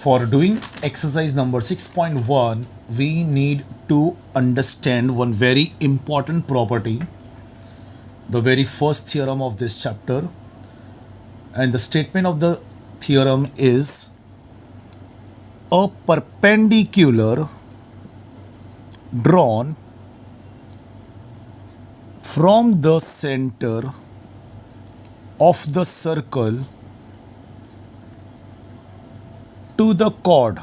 For doing exercise number 6.1, we need to understand one very important property, the very first theorem of this chapter. And the statement of the theorem is a perpendicular drawn from the center of the circle to the chord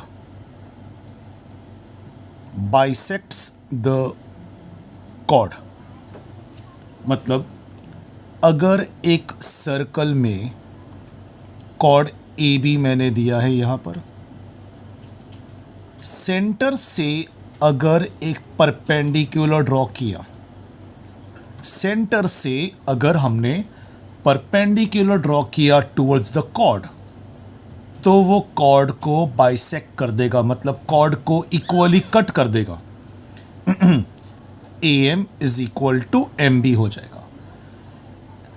bisects the chord. मतलब अगर एक circle में chord A B मैंने दिया है यहाँ पर, centre से अगर एक परपेंडिकुलर ड्रॉ किया, सेंटर से अगर हमने परपेंडिकुलर ड्रॉ किया टुवर्ड्स द कॉर्ड, तो वो कॉर्ड को बाइसेक्ट कर देगा, मतलब कॉर्ड को इक्वली कट कर देगा. A M is equal to M B हो जाएगा.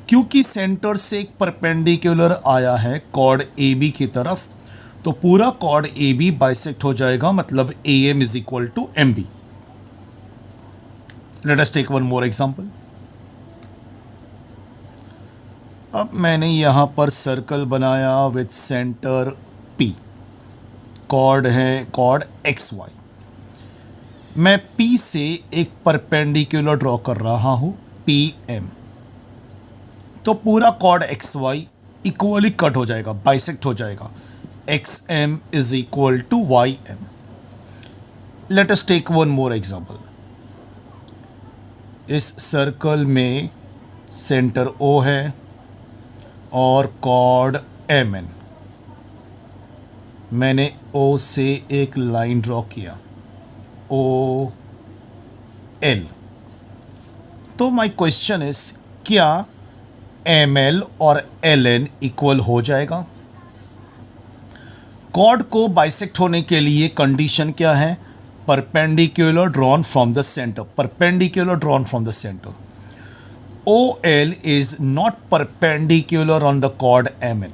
क्योंकि सेंटर से एक परपेंडिकुलर आया है कॉर्ड ए बी की तरफ, तो पूरा कॉर्ड ए बी बाइसेक्ट हो जाएगा, मतलब A M is equal to M B. Let us take one more example. अब मैंने यहां पर सर्कल बनाया विथ सेंटर P. कॉर्ड है कॉर्ड एक्स वाई. मैं P से एक परपेंडिकुलर ड्रॉ कर रहा हूं पी एम, तो पूरा chord X Y equally cut हो जाएगा, बाइसेक्ट हो जाएगा. X M is equal to Y M. Let us take one more example. इस सर्कल में सेंटर O है और कॉर्ड एम एन. मैंने O से एक लाइन ड्रॉ किया, ओ एल. तो माय क्वेश्चन इज, क्या एम एल और एल एन इक्वल हो जाएगा? कॉर्ड को बाइसेक्ट होने के लिए कंडीशन क्या है? Perpendicular drawn from the centre. Perpendicular drawn from the centre. OL is not perpendicular on the chord MN.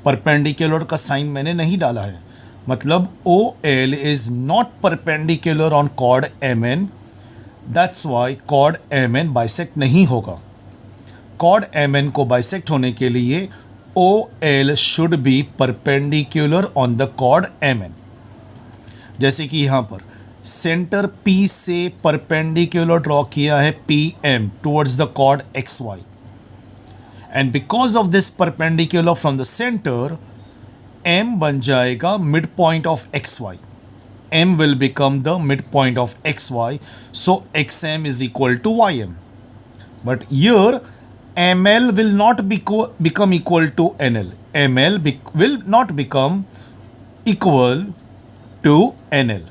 Perpendicular का साइन मैंने नहीं डाला है, मतलब OL is not perpendicular on chord MN. That's why chord MN bisect नहीं होगा. chord MN को bisect होने के लिए OL should be perpendicular on the chord MN. जैसे कि यहाँ पर सेंटर P से परपेंडिकुलर ड्रॉ किया है P M towards the chord X Y, and because of this perpendicular from the centre, M बन जाएगा mid point of X Y. M will become the midpoint of xy, so xm is equal to ym. But here ml will not become equal to nl. ml will not become equal to nl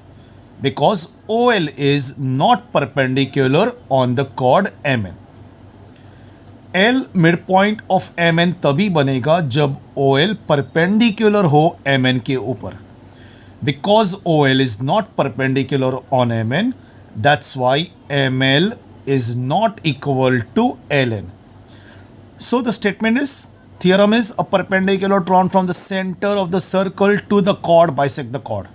because OL is not perpendicular on the chord MN. L midpoint of MN तभी बनेगा जब OL perpendicular हो MN के ऊपर. Because OL is not perpendicular on MN, that's why ML is not equal to LN. So the statement is, theorem is, a perpendicular drawn from the center of the circle to the chord bisect the chord.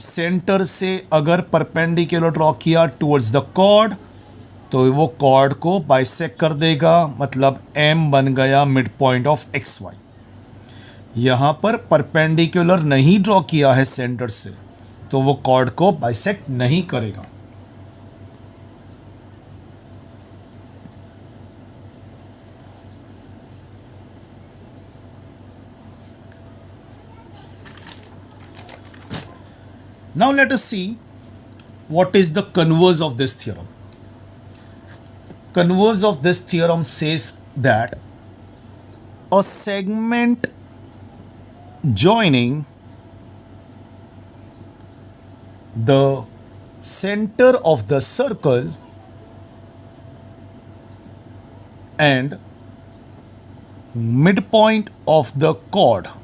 Centre से अगर perpendicular draw किया towards the chord, तो वो cord को bisect कर देगा, मतलब M बन गया mid point of X Y. यहाँ पर परपेंडिकुलर नहीं ड्रॉ किया है सेंटर से, तो वो कॉर्ड को बाइसेक्ट नहीं करेगा. Now let us see what is the converse of this theorem. Converse of this theorem says that a segment joining the center of the circle and midpoint of the chord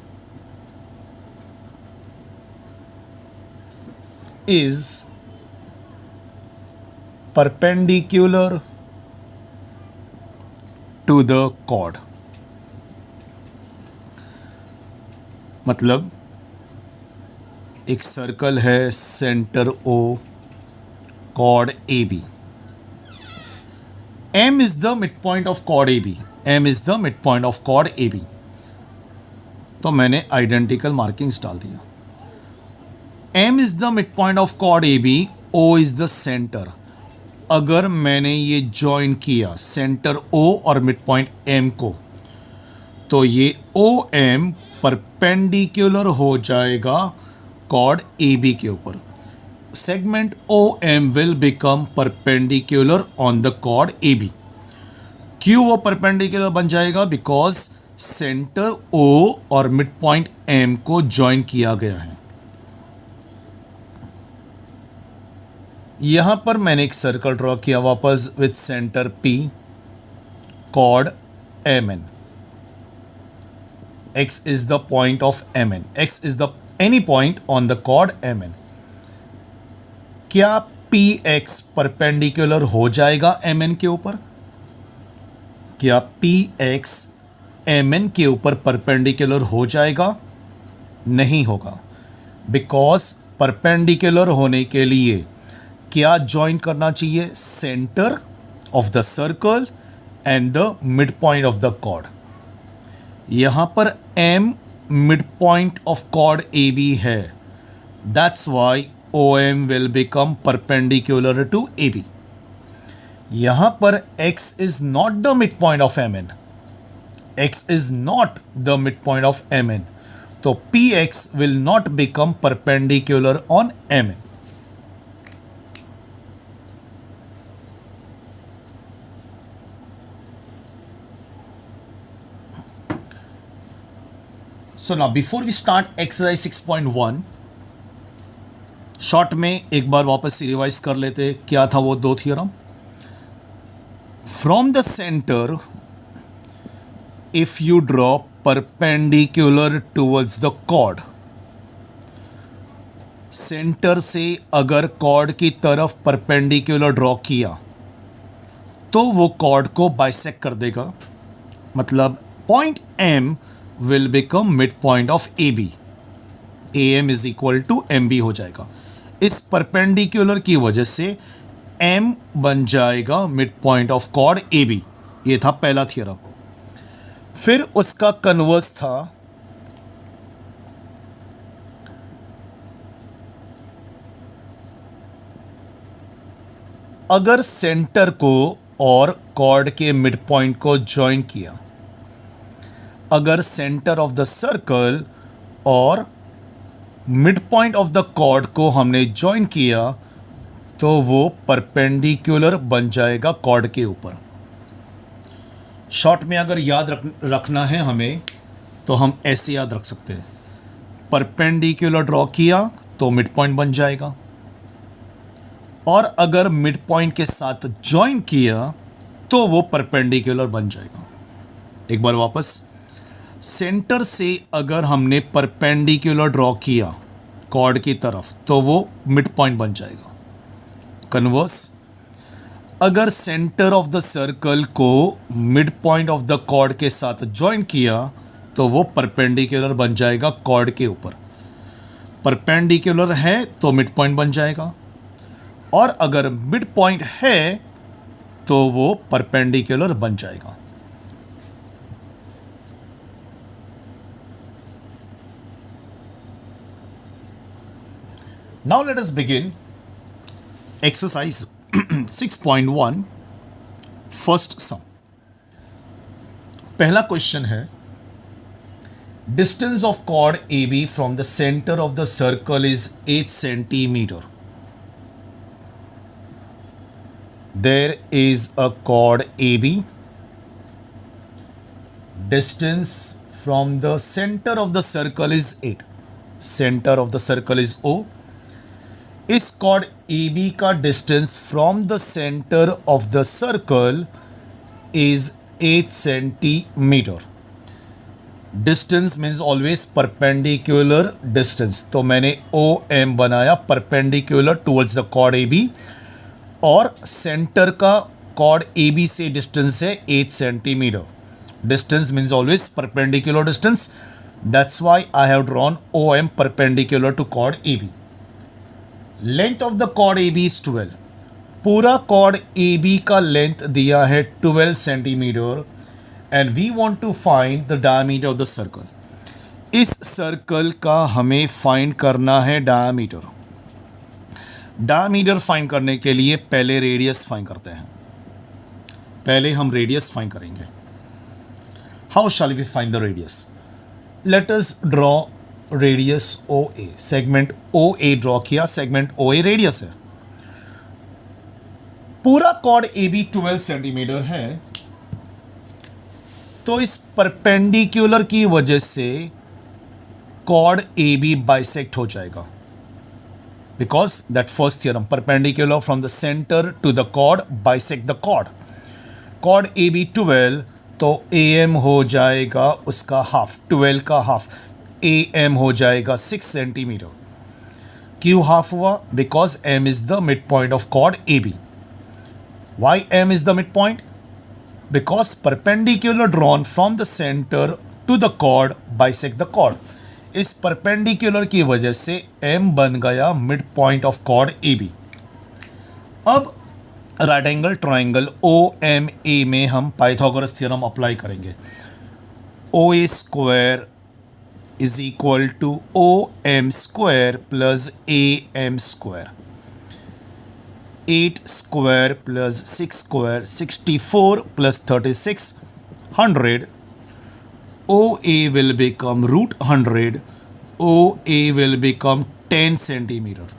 is perpendicular to the chord. मतलब एक circle है centre O, chord A B. M is the mid point of chord A B, M is the mid point of chord A B. तो मैंने identical markings डाल दिया। M is the mid point of chord A B, O is the centre. अगर मैंने ये join किया centre O और mid point M को, तो ये ओ एम परपेंडिकुलर हो जाएगा कॉर्ड ए बी के ऊपर। Segment O M will become perpendicular on the chord A B. क्यों वो परपेंडिकुलर बन जाएगा? बिकॉज सेंटर ओ और मिड पॉइंट एम को ज्वाइन किया गया है। यहां पर मैंने एक सर्कल ड्रॉ किया वापस with centre P, chord M N. X is the point of M N, X is the any point on the chord M N. क्या पी एक्स परपेंडिकुलर हो जाएगा एम एन के ऊपर? क्या पी एक्स एम एन के ऊपर perpendicular हो जाएगा? नहीं होगा, बिकॉज परपेंडिकुलर होने के लिए क्या ज्वाइन करना चाहिए? Centre of the circle and the mid point of the chord. यहां पर M mid point of chord A B है, that's why O M will become perpendicular to A B. यहां पर X is not the mid point of M N, X is not the mid point of M N, तो P X will not become perpendicular on M N. So now before we start exercise 6.1, short में एक बार वापस से revise कर लेते क्या था वो दो theorem. From the centre if you draw perpendicular towards the chord, centre से अगर कॉर्ड की तरफ परपेंडिकुलर ड्रॉ किया तो वो कॉर्ड को बाइसेक्ट कर देगा। मतलब point M will become midpoint of AB, AM is equal to MB हो जाएगा। इस परपेंडिकुलर की वजह से M बन जाएगा mid point of chord AB। ये था पहला थियरम। फिर उसका कन्वर्स था अगर सेंटर को और कॉर्ड के मिड पॉइंट को ज्वाइन किया, अगर सेंटर ऑफ द सर्कल और mid point of the chord को हमने ज्वाइन किया तो वो परपेंडिकुलर बन जाएगा कॉर्ड के ऊपर। शॉर्ट में अगर याद रखना है हमें तो हम ऐसे याद रख सकते हैं, परपेंडिकुलर ड्रॉ किया तो मिड पॉइंट बन जाएगा, और अगर मिड पॉइंट के साथ ज्वाइन किया तो वो परपेंडिकुलर बन जाएगा। एक बार वापस, सेंटर से अगर हमने परपेंडिकुलर ड्रॉ किया कॉर्ड की तरफ तो वो मिड पॉइंट बन जाएगा। कन्वर्स, अगर सेंटर ऑफ द सर्कल को mid point of the chord के साथ ज्वाइन किया तो वो परपेंडिकुलर बन जाएगा कॉर्ड के ऊपर। परपेंडिकुलर है तो मिड पॉइंट बन जाएगा, और अगर मिड पॉइंट है तो वो परपेंडिकुलर बन जाएगा। Now let us begin exercise 6.1 first sum. पहला क्वेश्चन है, distance of chord AB from the center of the circle is 8 centimeter. There is a chord AB. Distance from the center of the circle is 8. Center of the circle is O. इस chord AB का distance from the centre of the circle is 8 centimetre. Distance means always perpendicular distance, तो मैंने OM बनाया perpendicular towards the chord AB, और centre का chord AB से distance है 8 centimetre. Distance means always perpendicular distance, That's why I have drawn OM perpendicular to chord AB. Length of the chord AB is 12. पूरा chord AB का length दिया है 12 centimetre and we want to find the diameter of the circle. इस circle का हमें find करना है diameter. Diameter find करने के लिए पहले रेडियस फाइंड करते हैं. पहले हम रेडियस फाइंड करेंगे. How shall we find the radius? Let us draw radius OA. Segment OA draw किया. सेगमेंट OA रेडियस है. पूरा कॉर्ड AB 12 सेंटीमीटर है, तो इस परपेंडिकुलर की वजह से कॉर्ड AB बाइसेक्ट हो जाएगा. Because that first theorem, perpendicular from the centre to the chord bisect the chord. Chord AB 12, तो AM हो जाएगा उसका हाफ, 12 का हाफ. AM हो जाएगा 6 सेंटीमीटर. क्यों हाफ हुआ? Because M is the mid point of chord AB. Why M is the midpoint? Because perpendicular drawn from the center to the chord bisect the chord. इस perpendicular की वजह से M बन गया midpoint of chord AB. अब right angle triangle OMA में हम Pythagoras theorem apply करेंगे. OA square is equal to OM square plus AM square. 8 square plus 6 square, 64 plus 36, 100. OA will become root 100. OA will become 10 centimetre.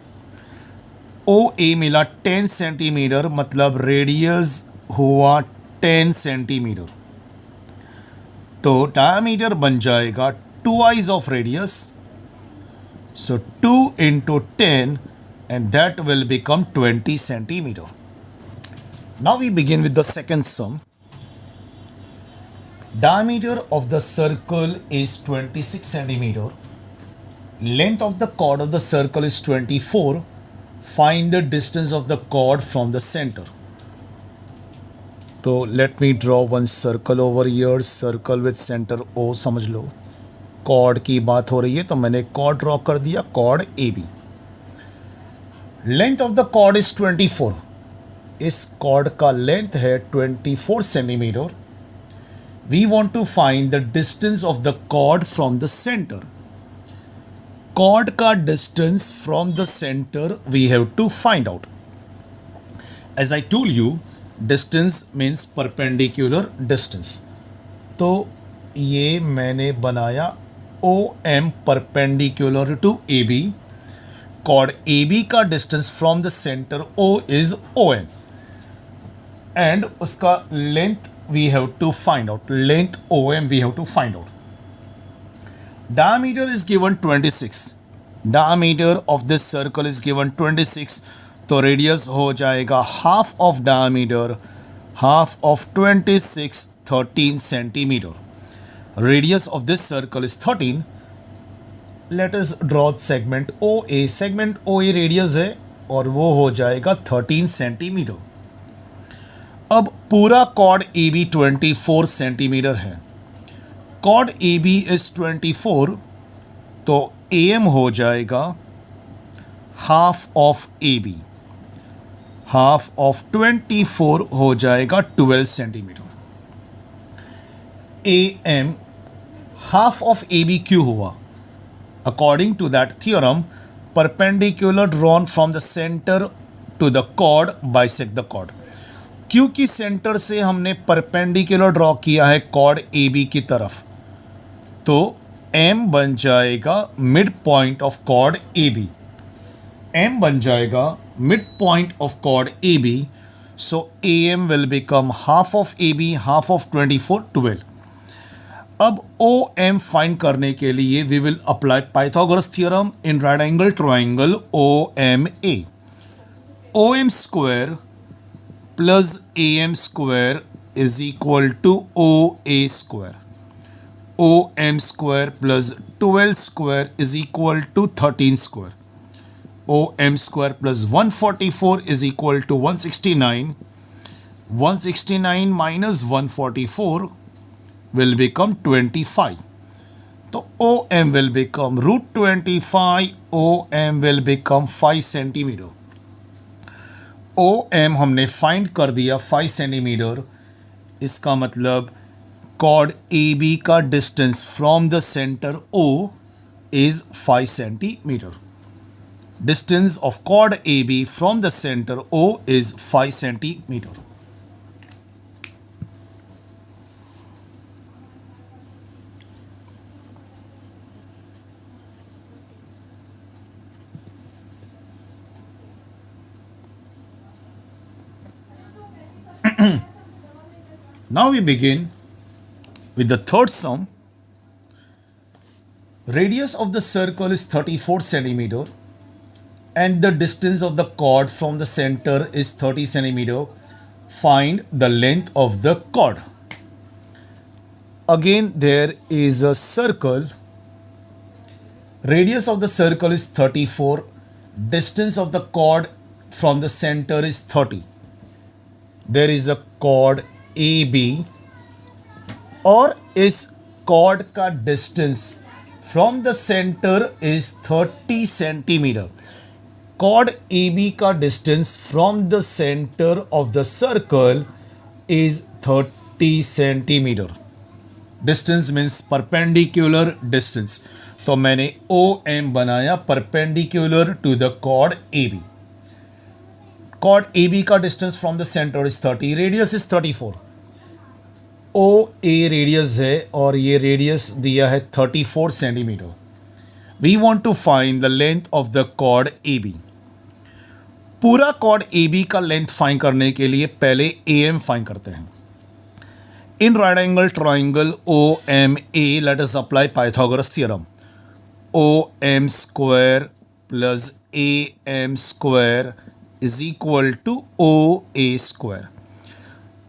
OA मिला 10 centimetre, मतलब radius हुआ 10 centimetre. तो diameter बन जाएगा twice of radius. So 2 into 10, and that will become 20 centimeter. Now we begin with the second sum. Diameter of the circle is 26 centimeter. Length of the chord of the circle is 24. Find the distance of the chord from the center. So let me draw one circle over here. Circle with center O. समझ लो, chord की बात हो रही है तो मैंने chord draw कर दिया, chord AB. Length of the chord is 24. इस कॉर्ड का लेंथ है 24 centimetre. We want to find the distance of the chord from the centre. Chord का distance from the centre we have to find out. As I told you, distance means perpendicular distance. तो ये मैंने बनाया OM perpendicular to AB. Chord AB का distance from the centre O is OM and उसका length we have to find out. Length OM we have to find out. Diameter is given 26. Diameter of this circle is given 26. तो radius हो जाएगा half of diameter. Half of 26, 13 centimetre. Radius of this circle is 13. Let us draw segment OA. Segment OA radius है और वो हो जाएगा 13 centimetre. अब पूरा कॉर्ड AB 24 सेंटीमीटर है. कॉर्ड AB इज 24, तो AM हो जाएगा half of AB. Half of 24 हो जाएगा 12 centimetre. AM half of AB क्यों हुआ? According to that theorem, perpendicular drawn from the center to the chord bisect the chord. क्योंकि centre से हमने परपेंडिकुलर ड्रॉ किया है कॉर्ड AB की तरफ, तो M बन जाएगा mid point of chord AB. M बन जाएगा mid point of chord AB. So AM will become half of AB, half of 24, 12. अब OM फाइंड करने के लिए we will apply Pythagoras theorem in right angle triangle OMA. OM square plus AM square is equal to OA square. OM square plus 12 square is equal to 13 square. OM square plus 144 is equal to 169. 169 minus 144 will become 25. तो OM will become √25, OM will become 5 centimetre. OM हमने find कर दिया 5 centimetre. इसका मतलब cord AB का distance from the centre O is 5 centimetre. Distance of chord AB from the center O is 5 centimeter. Now we begin with the third sum. Radius of the circle is 34 centimeter and the distance of the chord from the center is 30 centimeter. Find the length of the chord. Again, there is a circle. Radius of the circle is 34. Distance of the chord from the center is 30. There is a chord AB और इस chord का distance from the center is 30 centimeter. Chord AB का distance from the center of the circle is 30 centimeter. Distance means perpendicular distance. तो मैंने OM बनाया perpendicular to the chord AB. Chord AB का distance from the center is 30. Radius is 34. OA radius है और ये radius दिया है 34 centimeter. We want to find the length of the chord AB. पूरा कॉर्ड AB का length find करने के लिए पहले AM फाइंड करते हैं. In right angle triangle OMA let us apply Pythagoras theorem. OM square plus AM square is equal to OA square.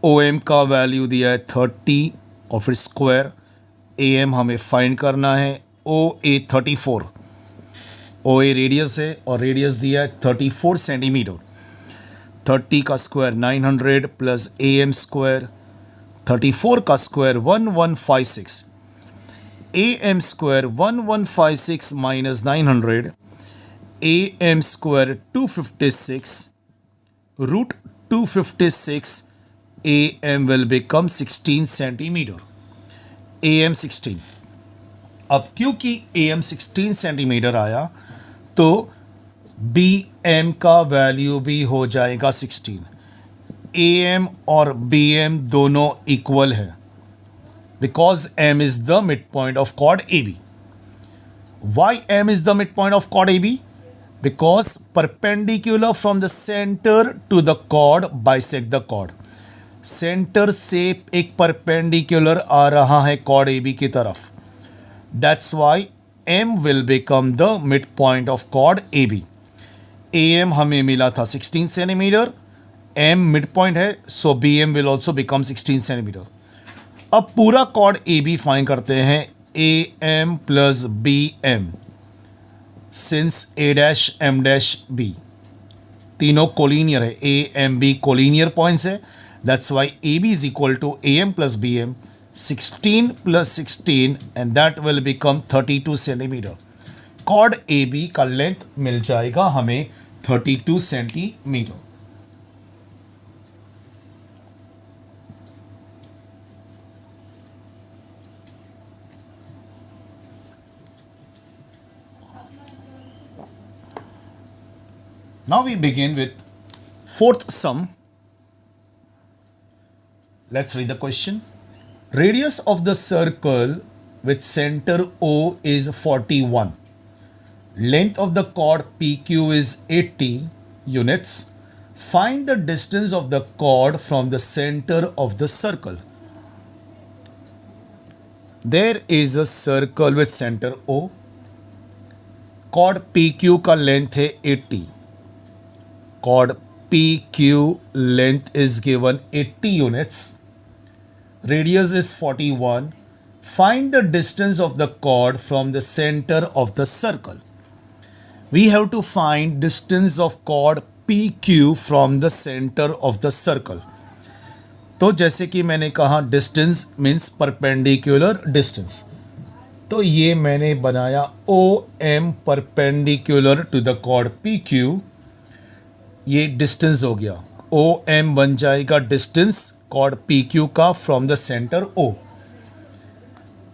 OM का value दिया है 30 और फिर स्क्वायर. AM हमें फाइंड करना है OA 34. OA रेडियस है और रेडियस दिया है 34 सेंटीमीटर. 30 का स्क्वायर 900 प्लस AM स्क्वायर. 34 का square 1156. AM square 1156 minus 900. AM square 256. Root 256. AM will become 16 centimetre. AM 16. अब क्योंकि AM 16 सेंटीमीटर आया तो BM का वैल्यू भी हो जाएगा 16. AM और BM दोनों इक्वल है because M is the mid point of chord AB. Why M is the midpoint of chord AB? Because perpendicular from the center to the chord bisect the chord. Centre से एक perpendicular आ रहा है chord AB की तरफ. That's why M will become the midpoint of chord AB. AM हमें मिला था 16 सेंटीमीटर. M midpoint है so BM will also become 16 centimetre. अब पूरा chord AB फाइंड करते हैं AM plus BM since A dash M dash B तीनों collinear है. AMB कोलिनियर पॉइंट्स है. That's why AB is equal to AM plus BM. 16 plus 16 and that will become 32 centimetre. Chord AB का length मिल जाएगा हमें 32 centimetre. Now we begin with fourth sum. Let's read the question. Radius of the circle with center O is 41. Length of the chord PQ is 80 units. Find the distance of the chord from the center of the circle. There is a circle with center O. Chord PQ का length है 80. Chord PQ length is given 80 units. Radius is 41. Find the distance of the chord from the center of the circle. We have to find distance of chord PQ from the center of the circle. तो जैसे कि मैंने कहा distance means perpendicular distance. तो ये मैंने बनाया O M perpendicular to the chord P Q, ये डिस्टेंस हो गया। ओ एम बन जाएगा डिस्टेंस कॉर्ड पी क्यू का फ्रॉम द सेंटर ओ,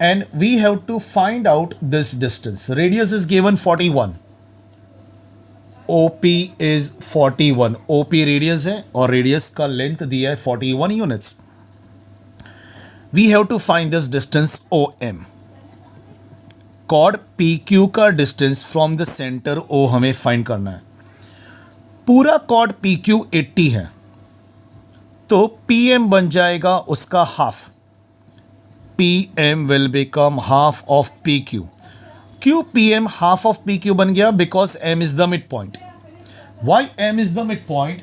and we have to find out this distance. Radius is given 41, OP is 41, OP radius है और radius का लेंथ दिया है 41 units. We have to find this distance OM। Chord PQ का distance from the centre O हमें find करना है। पूरा कॉर्ड PQ 80 है, तो PM बन जाएगा उसका half. PM will become half of PQ। क्यों PM हाफ ऑफ PQ बन गया? Because M is the mid point. Why M is the mid point?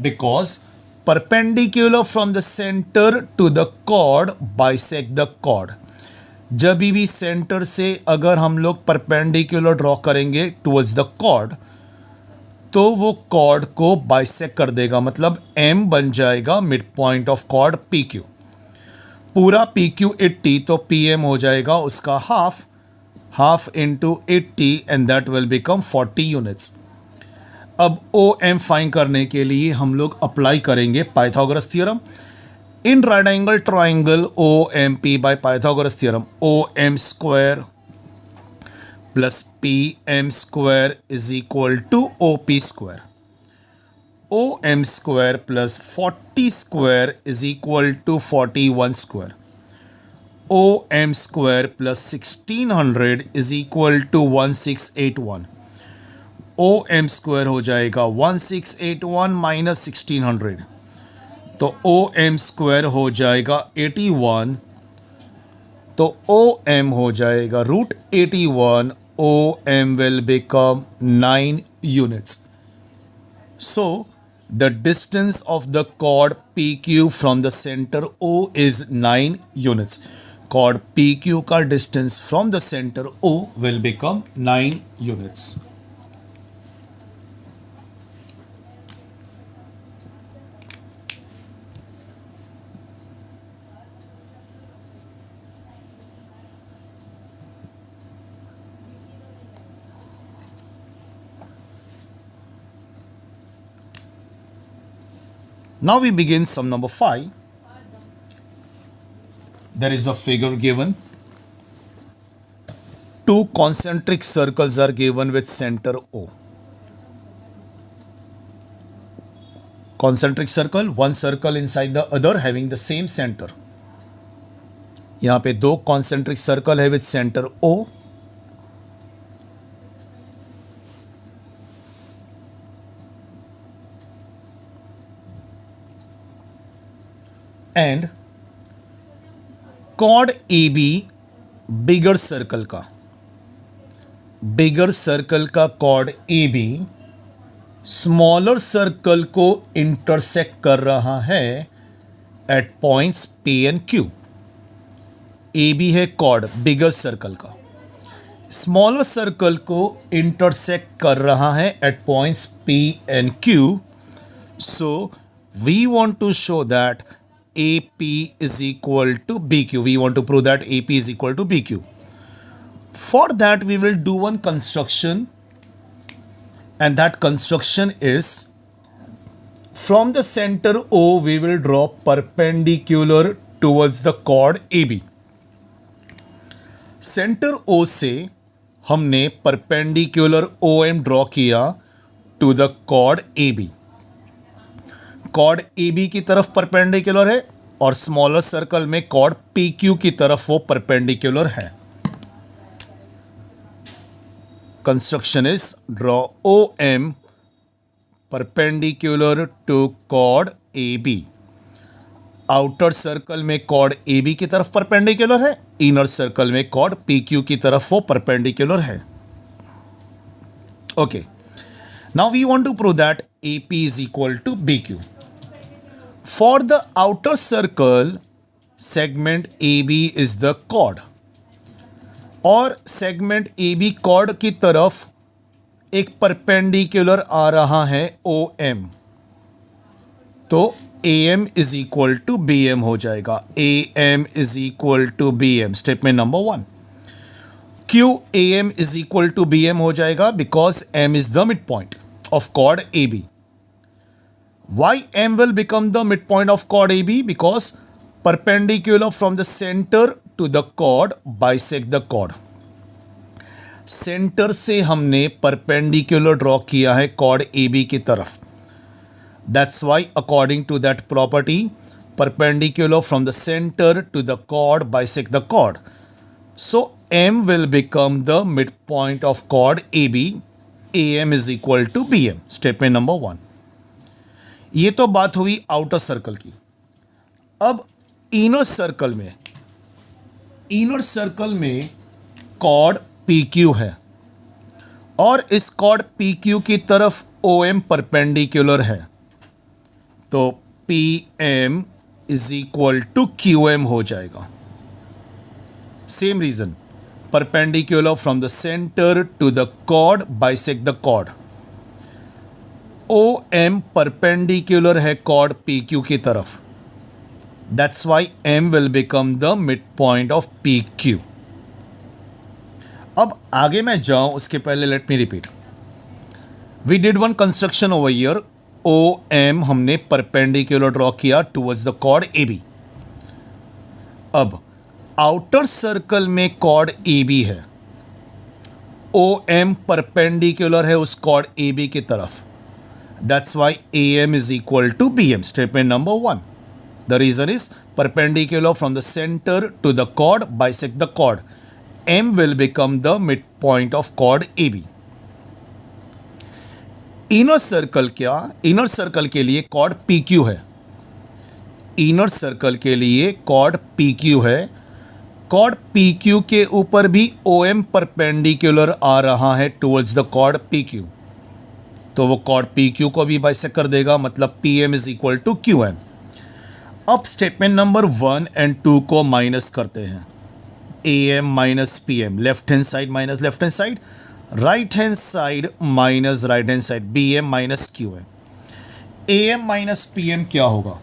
Because perpendicular from the centre to the chord bisect the chord. जब भी सेंटर से अगर हम लोग परपेंडिकुलर ड्रॉ करेंगे टुवर्ड्स द कॉर्ड, तो वो कॉर्ड को बाइसेक्ट कर देगा, मतलब M बन जाएगा mid point of chord PQ। पूरा PQ 80, तो PM हो जाएगा उसका half into 80 and that will become 40 units. अब OM फाइंड करने के लिए हम लोग अप्लाई करेंगे Pythagoras theorem. In right angle triangle OMP by Pythagoras theorem, OM square plus PM square is equal to OP square. OM square plus 40 square is equal to 41 square. OM square plus 1600 is equal to 1681। OM square हो जाएगा 1681 minus 1600, तो OM square हो जाएगा 81, तो OM हो जाएगा root 81। OM will become 9 units. So the distance of the chord PQ from the center O is 9 units. Chord PQ का distance from the center O will become 9 units. Now we begin sum number 5. There is a figure given. Two concentric circles are given with center O. Concentric circle, one circle inside the other having the same center. यहाँ पे दो concentric circle है with center O. And chord AB bigger circle का chord AB smaller circle को intersect कर रहा है at points P and Q। AB है कॉर्ड बिगर सर्कल का, स्मॉलर सर्कल को इंटरसेक्ट कर रहा है at points P and Q। So we want to show that AP is equal to BQ. We want to prove that AP is equal to BQ. For that, we will do one construction, and that construction is from the center O, we will draw perpendicular towards the chord AB. Center O से हमने perpendicular OM draw किया to the chord AB. Chord AB की तरफ perpendicular है और smaller circle में chord PQ की तरफ वो परपेंडिकुलर है। Construction is draw OM perpendicular to chord AB। Outer circle में कॉर्ड AB की तरफ परपेंडिकुलर है, इनर सर्कल में कॉर्ड PQ की तरफ वो परपेंडिकुलर है। Okay, now we want to prove that AP is equal to BQ. For the outer circle, segment AB is the chord. और segment AB chord की तरफ एक perpendicular आ रहा है OM, तो AM is equal to BM हो जाएगा। AM is equal to BM, statement number 1। Q A M is equal to B M हो जाएगा because M is the mid point of chord A B. Why M will become the mid point of chord A B? Because perpendicular from the centre to the chord bisect the chord. Centre से हमने perpendicular draw किया है cord A B की तरफ. That's why according to that property perpendicular from the center to the chord bisect the chord. So M will become the midpoint of chord AB. AM is equal to BM. Statement number 1. ये तो बात हुई outer circle की. अब inner circle में chord PQ है और इस chord PQ की तरफ OM परपेंडिकुलर है, तो PM is equal to Q M हो जाएगा. Same reason, perpendicular from the centre to the chord bisect the chord. O M perpendicular है कॉर्ड पी क्यू की तरफ. That's why M will become the mid point of P Q. अब आगे मैं जाऊं उसके पहले let me repeat. We did one construction over here. O M हमने परपेंडिकुलर ड्रॉ किया towards the chord A B. अब आउटर सर्कल में कॉर्ड ए बी है. ओ एम परपेंडिकुलर है उस कॉर्ड ए बी की तरफ. That's why A M is equal to B M. Statement number 1. The reason is perpendicular from the centre to the chord bisect the chord. M will become the mid point of chord A B. Inner circle क्या? Inner circle के लिए chord P Q है. Inner circle के लिए chord P Q है. Chord P Q के ऊपर भी ओ एम परपेंडिकुलर आ रहा है towards the chord P Q, तो वो कॉर्ड पी क्यू को भी बाइसेक्ट कर देगा, मतलब P M is equal to Q M. अब स्टेटमेंट नंबर 1 एंड 2 को माइनस करते हैं. A M minus P M, left hand side minus left hand side, right hand side minus right hand side, B M minus Q M. A M minus P M क्या होगा?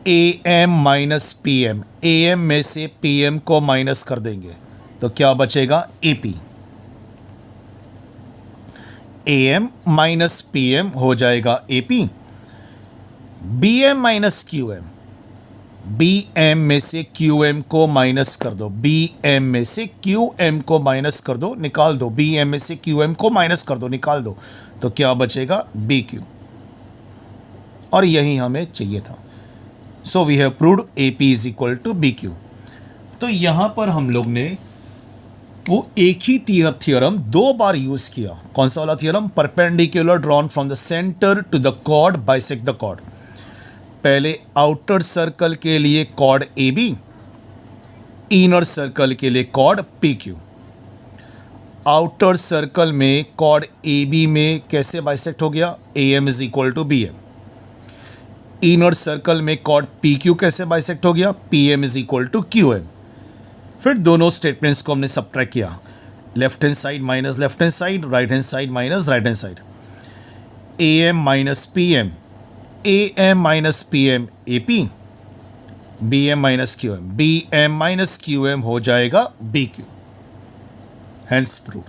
A M minus P M, A M में से P M को minus कर देंगे तो क्या बचेगा? A P. A M minus P M हो जाएगा A P. B M minus Q M, B M में से क्यू एम को माइनस कर दो, बी एम में से क्यू एम को माइनस कर दो, निकाल दो, बी एम में से क्यू एम को माइनस कर दो, निकाल दो, तो क्या बचेगा? B Q. और यही हमें चाहिए था. So we have proved A P is equal to B Q. तो यहां पर हम लोग ने वो एक ही थियरम 2 बार यूज किया. कौन सा वाला theorem? Perpendicular drawn from the centre to the chord bisect the chord. पहले आउटर सर्कल के लिए chord A B, inner circle के लिए chord P Q. Outer circle में कॉर्ड ए बी में कैसे बाइसेक्ट हो गया? A M is equal to B M. Inner circle में कॉर्ड पी क्यू कैसे बाइसेक्ट हो गया? P M is equal to Q M. फिर दोनों स्टेटमेंट्स को हमने सबट्रैक्ट किया. Left hand side minus left hand side, right hand side minus right hand side. A M minus P M, A M minus P M A P, B M minus Q M, B M minus Q M हो जाएगा B Q. Hence proof.